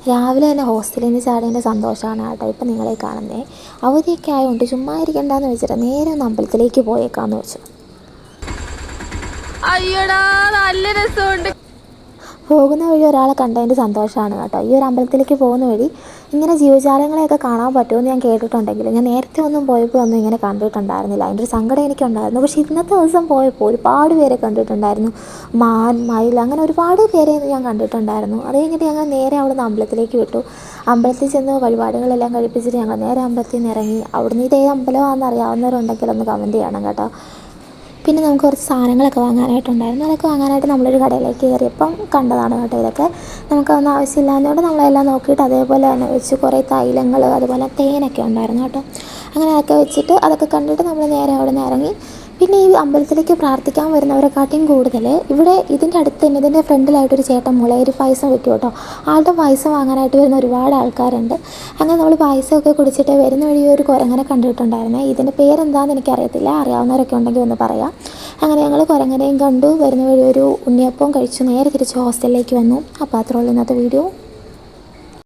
രാവിലെ തന്നെ ഹോസ്റ്റലിൽ നിന്ന് ചാടേണ്ട സന്തോഷമാണ് കേട്ടോ ഇപ്പം നിങ്ങളെ കാണുന്നത്. അവധിയൊക്കെ ആയതുകൊണ്ട് ചുമ്മാ ഇരിക്കണ്ടെന്ന് വെച്ചിട്ട് നേരെ ഒന്ന് അമ്പലത്തിലേക്ക് പോയേക്കാന്ന് വെച്ചു. അയ്യടാ നല്ല രസമുണ്ട്. പോകുന്ന വഴി ഒരാളെ കണ്ടതിൻ്റെ സന്തോഷമാണ് കേട്ടോ. ഈ ഒരു അമ്പലത്തിലേക്ക് പോകുന്ന വഴി ഇങ്ങനെ ജീവജാലങ്ങളെയൊക്കെ കാണാൻ പറ്റുമെന്ന് ഞാൻ കേട്ടിട്ടുണ്ടെങ്കിലും ഞാൻ നേരത്തെ ഒന്നും പോയപ്പോൾ ഒന്നും ഇങ്ങനെ കണ്ടിട്ടുണ്ടായിരുന്നില്ല. അതിൻ്റെ ഒരു സങ്കടം എനിക്കുണ്ടായിരുന്നു. പക്ഷേ ഇന്നത്തെ ദിവസം പോയപ്പോൾ ഒരുപാട് പേരെ കണ്ടിട്ടുണ്ടായിരുന്നു. മാൻ, മയിൽ, അങ്ങനെ ഒരുപാട് പേരെ ഞാൻ കണ്ടിട്ടുണ്ടായിരുന്നു. അത് കഴിഞ്ഞിട്ട് ഞങ്ങൾ നേരെ അവിടുന്ന് അമ്പലത്തിലേക്ക് വിട്ടു. അമ്പലത്തിൽ ചെന്ന് വഴിപാടുകളെല്ലാം കഴിപ്പിച്ചിട്ട് ഞങ്ങൾ നേരെ അമ്പലത്തിൽ നിന്ന് ഇറങ്ങി. അവിടുന്ന് ഇതേ അമ്പലമാണെന്ന് അറിയാവുന്നവരുണ്ടെങ്കിൽ ഒന്ന് കമൻറ്റ് ചെയ്യണം കേട്ടോ. പിന്നെ നമുക്ക് കുറച്ച് സാധനങ്ങളൊക്കെ വാങ്ങാനായിട്ടുണ്ടായിരുന്നു. അതൊക്കെ വാങ്ങാനായിട്ട് നമ്മളൊരു കടയിലേക്ക് കയറിയപ്പം കണ്ടതാണ് കേട്ടോ. ഇതൊക്കെ നമുക്കൊന്നും ആവശ്യമില്ലാത്തതുകൊണ്ട് നമ്മളെല്ലാം നോക്കിയിട്ട് അതേപോലെ തന്നെ വെച്ച് കുറേ തൈലങ്ങൾ അതുപോലെ തേനൊക്കെ ഉണ്ടായിരുന്നു കേട്ടോ. അങ്ങനെ അതൊക്കെ വെച്ചിട്ട് അതൊക്കെ കണ്ടിട്ട് നമ്മൾ നേരെ അവിടെ നിന്ന് ഇറങ്ങി. പിന്നെ ഈ അമ്പലത്തിലേക്ക് പ്രാർത്ഥിക്കാൻ വരുന്നവരെക്കാട്ടിയും കൂടുതൽ ഇവിടെ ഇതിൻ്റെ അടുത്ത് തന്നെ ഇതിൻ്റെ ഫ്രണ്ടിലായിട്ടൊരു ചേട്ടൻ മുളയരി പായസം വെക്കും കേട്ടോ. ആളുടെ പായസം വാങ്ങാനായിട്ട് വരുന്ന ഒരുപാട് ആൾക്കാരുണ്ട്. അങ്ങനെ നമ്മൾ പായസമൊക്കെ കുടിച്ചിട്ട് വരുന്ന വഴി ഒരു കുരങ്ങനെ കണ്ടിട്ടുണ്ടായിരുന്നേ. ഇതിൻ്റെ പേരെന്താണെന്ന് എനിക്കറിയത്തില്ല, അറിയാവുന്നവരൊക്കെ ഉണ്ടെങ്കിൽ ഒന്ന് പറയാം. അങ്ങനെ ഞങ്ങൾ കുരങ്ങനെയും കണ്ടു. വരുന്ന വഴി ഒരു ഉണ്ണിയപ്പവും കഴിച്ചു നേരെ തിരിച്ച് ഹോസ്റ്റലിലേക്ക് വന്നു. അപ്പോൾ അത്രയുള്ള ഇന്നത്തെ വീഡിയോ.